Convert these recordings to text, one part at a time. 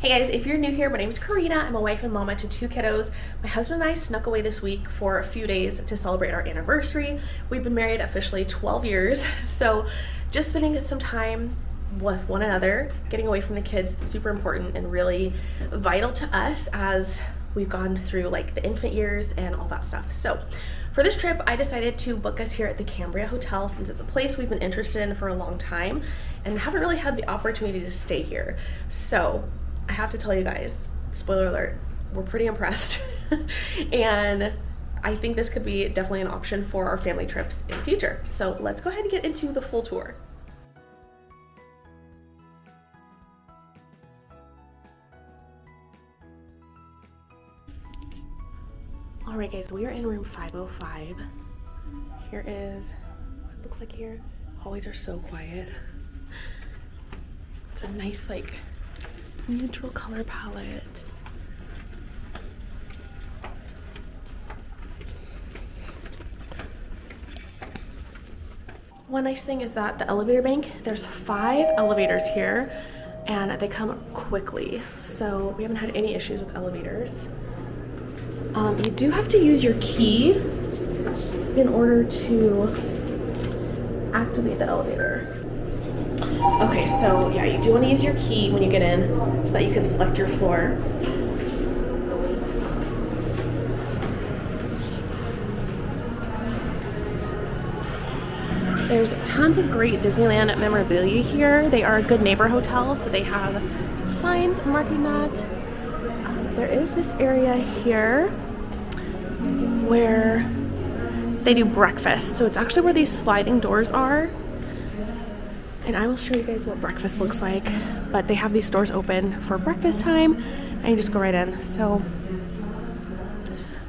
Hey guys, if you're new here, my name is Corina. I'm a wife and mama to 2 kiddos. My husband and I snuck away this week for a few days to celebrate our anniversary. We've been married officially 12 years, so just spending some time with one another, getting away from the kids, super important and really vital to us as we've gone through like the infant years and all that stuff. So for this trip, I decided to book us here at the Cambria Hotel since it's a place we've been interested in for a long time and haven't really had the opportunity to stay here. So I have to tell you guys, spoiler alert, we're pretty impressed. And I think this could be definitely an option for our family trips in the future. So let's go ahead and get into the full tour. All right guys, we are in room 505. Here is what it looks like here. Hallways are so quiet. It's a nice like neutral color palette. One nice thing is that the elevator bank, there's 5 elevators here and they come quickly. So we haven't had any issues with elevators. You do have to use your key in order to activate the elevator. Okay, so yeah, you do want to use your key when you get in so that you can select your floor. There's tons of great Disneyland memorabilia here. They are a good neighbor hotel, so they have signs marking that. There is this area here where they do breakfast. So it's actually where these sliding doors are. And I will show you guys what breakfast looks like. But they have these doors open for breakfast time and you just go right in. So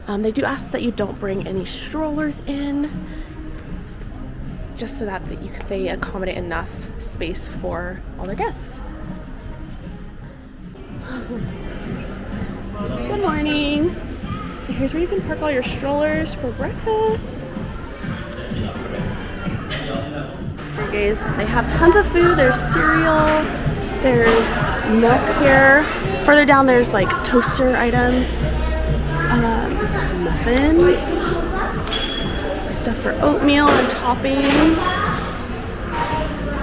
they do ask that you don't bring any strollers in, just so that they accommodate enough space for all their guests. Good morning. So here's where you can park all your strollers for breakfast. Okay, guys, they have tons of food. There's cereal, there's milk here. Further down there's like toaster items, muffins, stuff for oatmeal and toppings.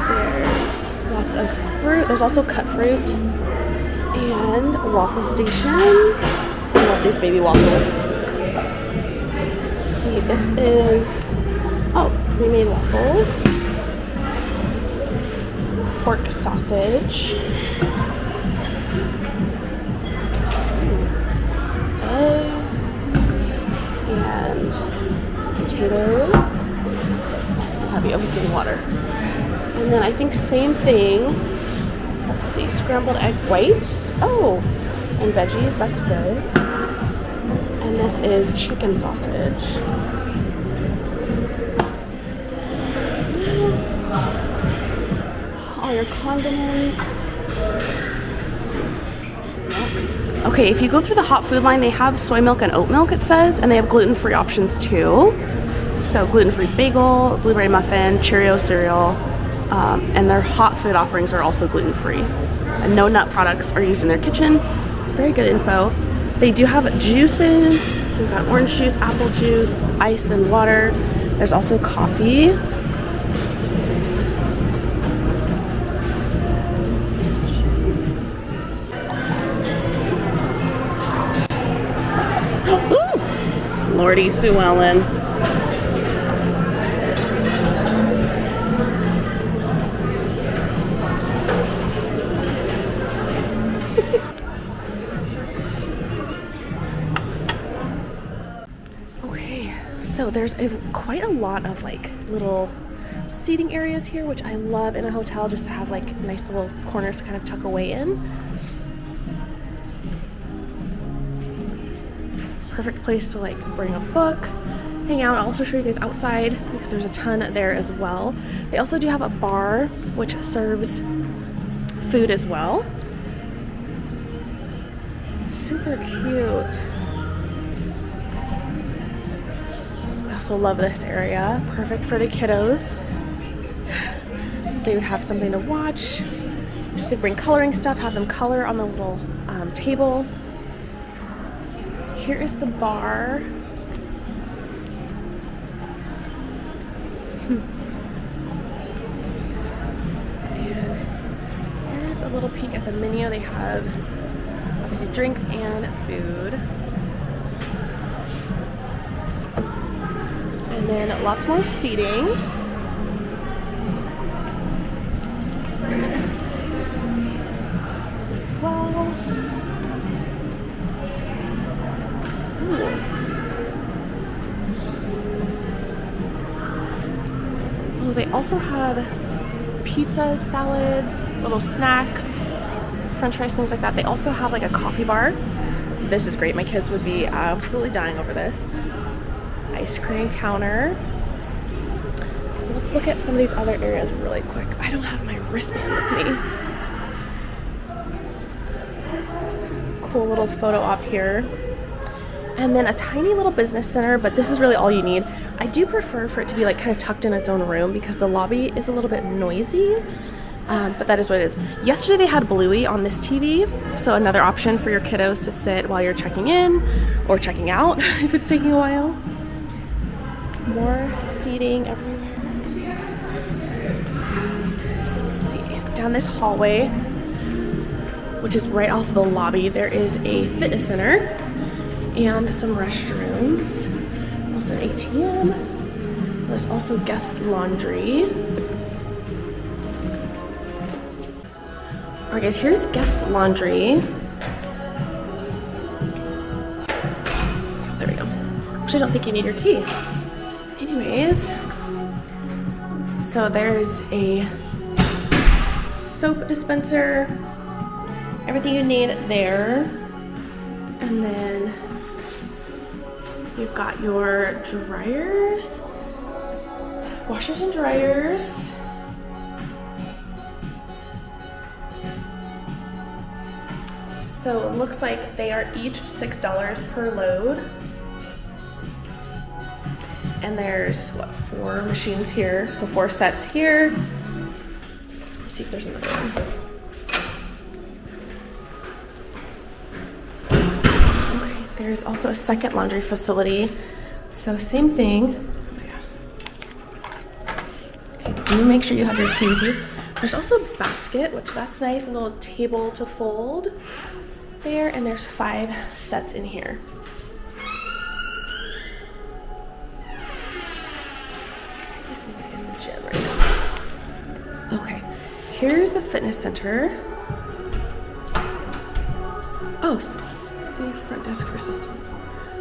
There's lots of fruit. There's also cut fruit and waffle stations. I love these baby waffles. Let's see, this is, pre-made waffles. Pork sausage. Eggs. And some potatoes. Awesome heavy. Oh, he's getting water. And then I think same thing. Let's see, scrambled egg whites. Oh, and veggies, that's good. And this is chicken sausage. All your condiments. Okay, if you go through the hot food line, they have soy milk and oat milk, it says, and they have gluten-free options too. So gluten-free bagel, blueberry muffin, Cheerio cereal, and their hot food offerings are also gluten-free. And no nut products are used in their kitchen. Very good info. They do have juices. So we've got orange juice, apple juice, iced and water. There's also coffee. Ooh, Lordy Sue Ellen. So there's quite a lot of like little seating areas here, which I love in a hotel, just to have like nice little corners to kind of tuck away in. Perfect place to like bring a book, hang out. I'll also show you guys outside because there's a ton there as well. They also do have a bar which serves food as well. Super cute. I also love this area. Perfect for the kiddos. So they would have something to watch. You could bring coloring stuff, have them color on the little table. Here is the bar. And here's a little peek at the menu. They have obviously drinks and food. And then lots more seating. As well. Ooh. Oh, they also have pizzas, salads, little snacks, french fries, things like that. They also have like a coffee bar. This is great. My kids would be absolutely dying over this. Ice cream counter. Let's look at some of these other areas really quick. I don't have my wristband with me. This cool little photo op here. And then a tiny little business center, but this is really all you need. I do prefer for it to be like kind of tucked in its own room because the lobby is a little bit noisy, but that is what it is. Yesterday they had Bluey on this TV, so another option for your kiddos to sit while you're checking in or checking out if it's taking a while. More seating everywhere. Let's see, down this hallway, which is right off the lobby, there is a fitness center and some restrooms, also an ATM. There's also guest laundry. All right, guys, here's guest laundry. There we go. Actually, I don't think you need your key. Anyways, so there's a soap dispenser, everything you need there, and then you've got your dryers, washers and dryers. So it looks like they are each $6 per load. And there's, what, 4 machines here. So 4 sets here. Let's see if there's another one. There's also a second laundry facility. So same thing. Okay, do make sure you have your key with you. There's also a basket, which that's nice, a little table to fold there, and there's 5 sets in here. Let's see if there's anything in the gym right now. Okay, here's the fitness center. Oh, see, front desk for assistance.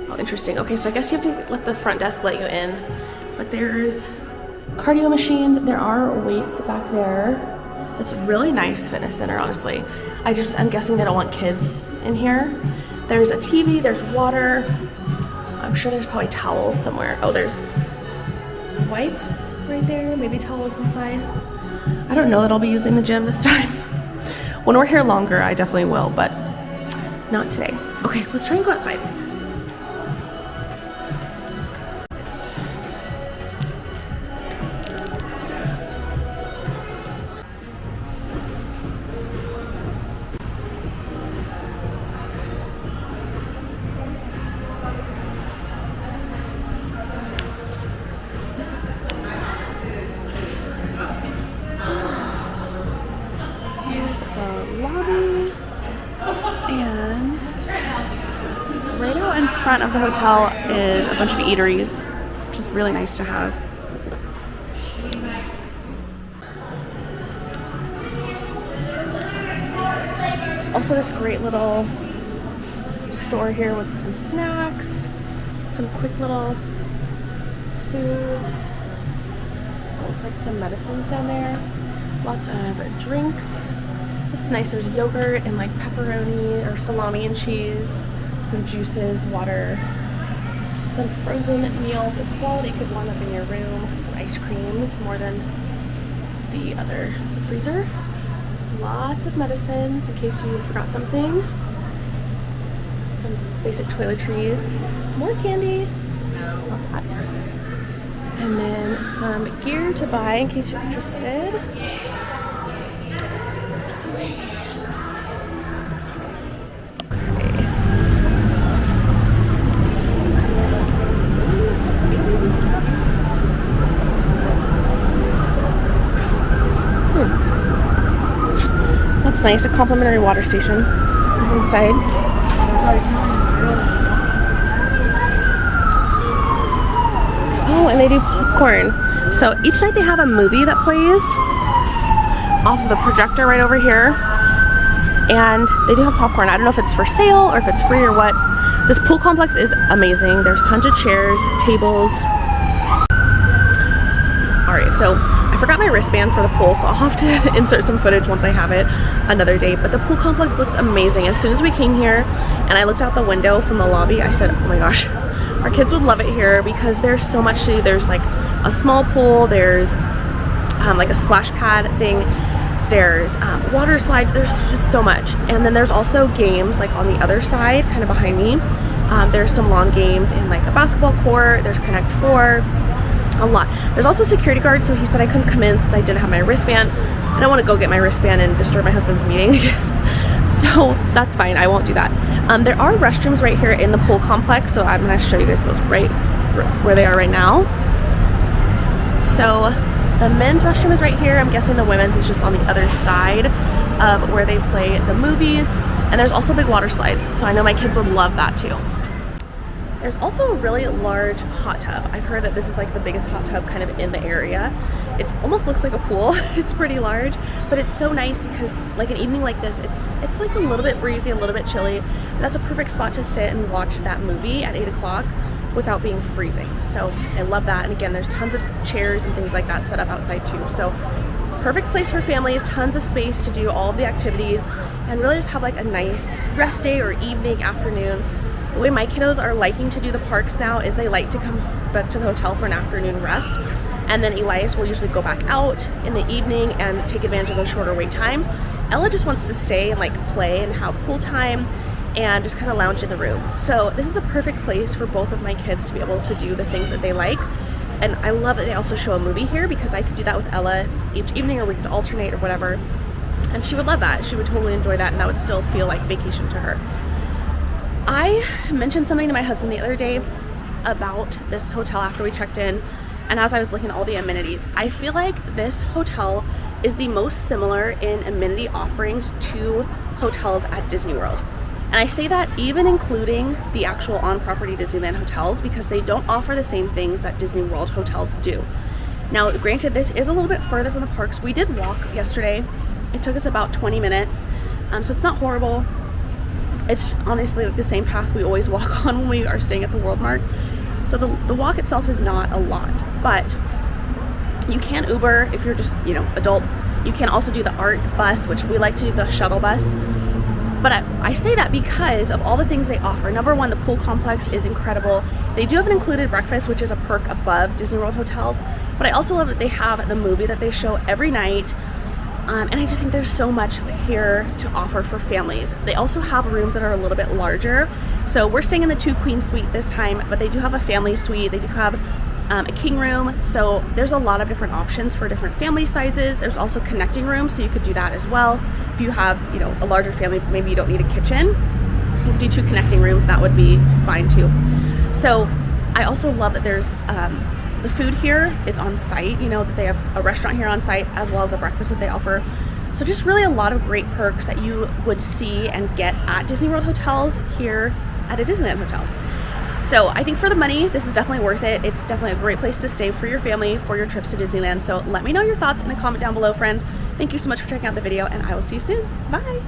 Oh, interesting. Okay, so I guess you have to let the front desk let you in. But there's cardio machines. There are weights back there. It's a really nice fitness center, honestly. I'm guessing they don't want kids in here. There's a TV, there's water. I'm sure there's probably towels somewhere. Oh, there's wipes right there, maybe towels inside. I don't know that I'll be using the gym this time. When we're here longer, I definitely will, but not today. Okay, let's try and go outside. Here's the lobby, and right out in front of the hotel is a bunch of eateries, which is really nice to have. There's also this great little store here with some snacks, some quick little foods. Looks like some medicines down there. Lots of drinks. This is nice. There's yogurt and like pepperoni or salami and cheese. Some juices, water, some frozen meals as well that you could warm up in your room. Some ice creams, more than the freezer. Lots of medicines in case you forgot something. Some basic toiletries. More candy. Hot. And then some gear to buy in case you're interested. nice. A complimentary water station is inside. Oh, and they do popcorn. So each night they have a movie that plays off of the projector right over here. And they do have popcorn. I don't know if it's for sale or if it's free or what. This pool complex is amazing. There's tons of chairs, tables. Alright, so I forgot my wristband for the pool, so I'll have to insert some footage once I have it another day. But the pool complex looks amazing. As soon as we came here and I looked out the window from the lobby, I said, oh my gosh, our kids would love it here because there's so much to do. There's like a small pool, there's like a splash pad thing, there's water slides, there's just so much. And then there's also games like on the other side, kind of behind me. There's some lawn games and like a basketball court, there's Connect 4, a lot. There's also security guards, so he said I couldn't come in since I didn't have my wristband. I don't want to go get my wristband and disturb my husband's meeting. So that's fine, I won't do that. There are restrooms right here in the pool complex, so I'm going to show you guys those right where they are right now. So the men's restroom is right here. I'm guessing the women's is just on the other side of where they play the movies. And there's also big water slides, so I know my kids would love that too. There's also a really large hot tub. I've heard that this is like the biggest hot tub kind of in the area. It almost looks like a pool. It's pretty large, but it's so nice because like an evening like this, it's like a little bit breezy, a little bit chilly. And that's a perfect spot to sit and watch that movie at 8 o'clock without being freezing. So I love that. And again, there's tons of chairs and things like that set up outside too. So perfect place for families, tons of space to do all of the activities and really just have like a nice rest day or evening, afternoon. The way my kiddos are liking to do the parks now is they like to come back to the hotel for an afternoon rest. And then Elias will usually go back out in the evening and take advantage of those shorter wait times. Ella just wants to stay and like play and have pool time and just kind of lounge in the room. So this is a perfect place for both of my kids to be able to do the things that they like. And I love that they also show a movie here because I could do that with Ella each evening, or we could alternate or whatever. And she would love that. She would totally enjoy that, and that would still feel like vacation to her. I mentioned something to my husband the other day about this hotel after we checked in, and as I was looking at all the amenities, I feel like this hotel is the most similar in amenity offerings to hotels at Disney World. And I say that even including the actual on-property Disneyland hotels, because they don't offer the same things that Disney World hotels do. Now, granted, this is a little bit further from the parks. We did walk yesterday. It took us about 20 minutes, so it's not horrible. It's honestly the same path we always walk on when we are staying at the World Mark. So the walk itself is not a lot, but you can Uber if you're just, adults. You can also do the ART bus, which we like to do the shuttle bus. But I say that because of all the things they offer. Number one, the pool complex is incredible. They do have an included breakfast, which is a perk above Disney World hotels. But I also love that they have the movie that they show every night. And I just think there's so much here to offer for families. They also have rooms that are a little bit larger. So we're staying in the 2-queen suite this time, but they do have a family suite. They do have a king room. So there's a lot of different options for different family sizes. There's also connecting rooms, so you could do that as well. If you have, a larger family, maybe you don't need a kitchen, you could do 2 connecting rooms. That would be fine too. So I also love that there's the food here is on site, that they have a restaurant here on site as well as the breakfast that they offer. So just really a lot of great perks that you would see and get at Disney World hotels here at a Disneyland hotel. So I think for the money, this is definitely worth it. It's definitely a great place to stay for your family, for your trips to Disneyland. So let me know your thoughts in a comment down below, friends. Thank you so much for checking out the video, and I will see you soon. Bye.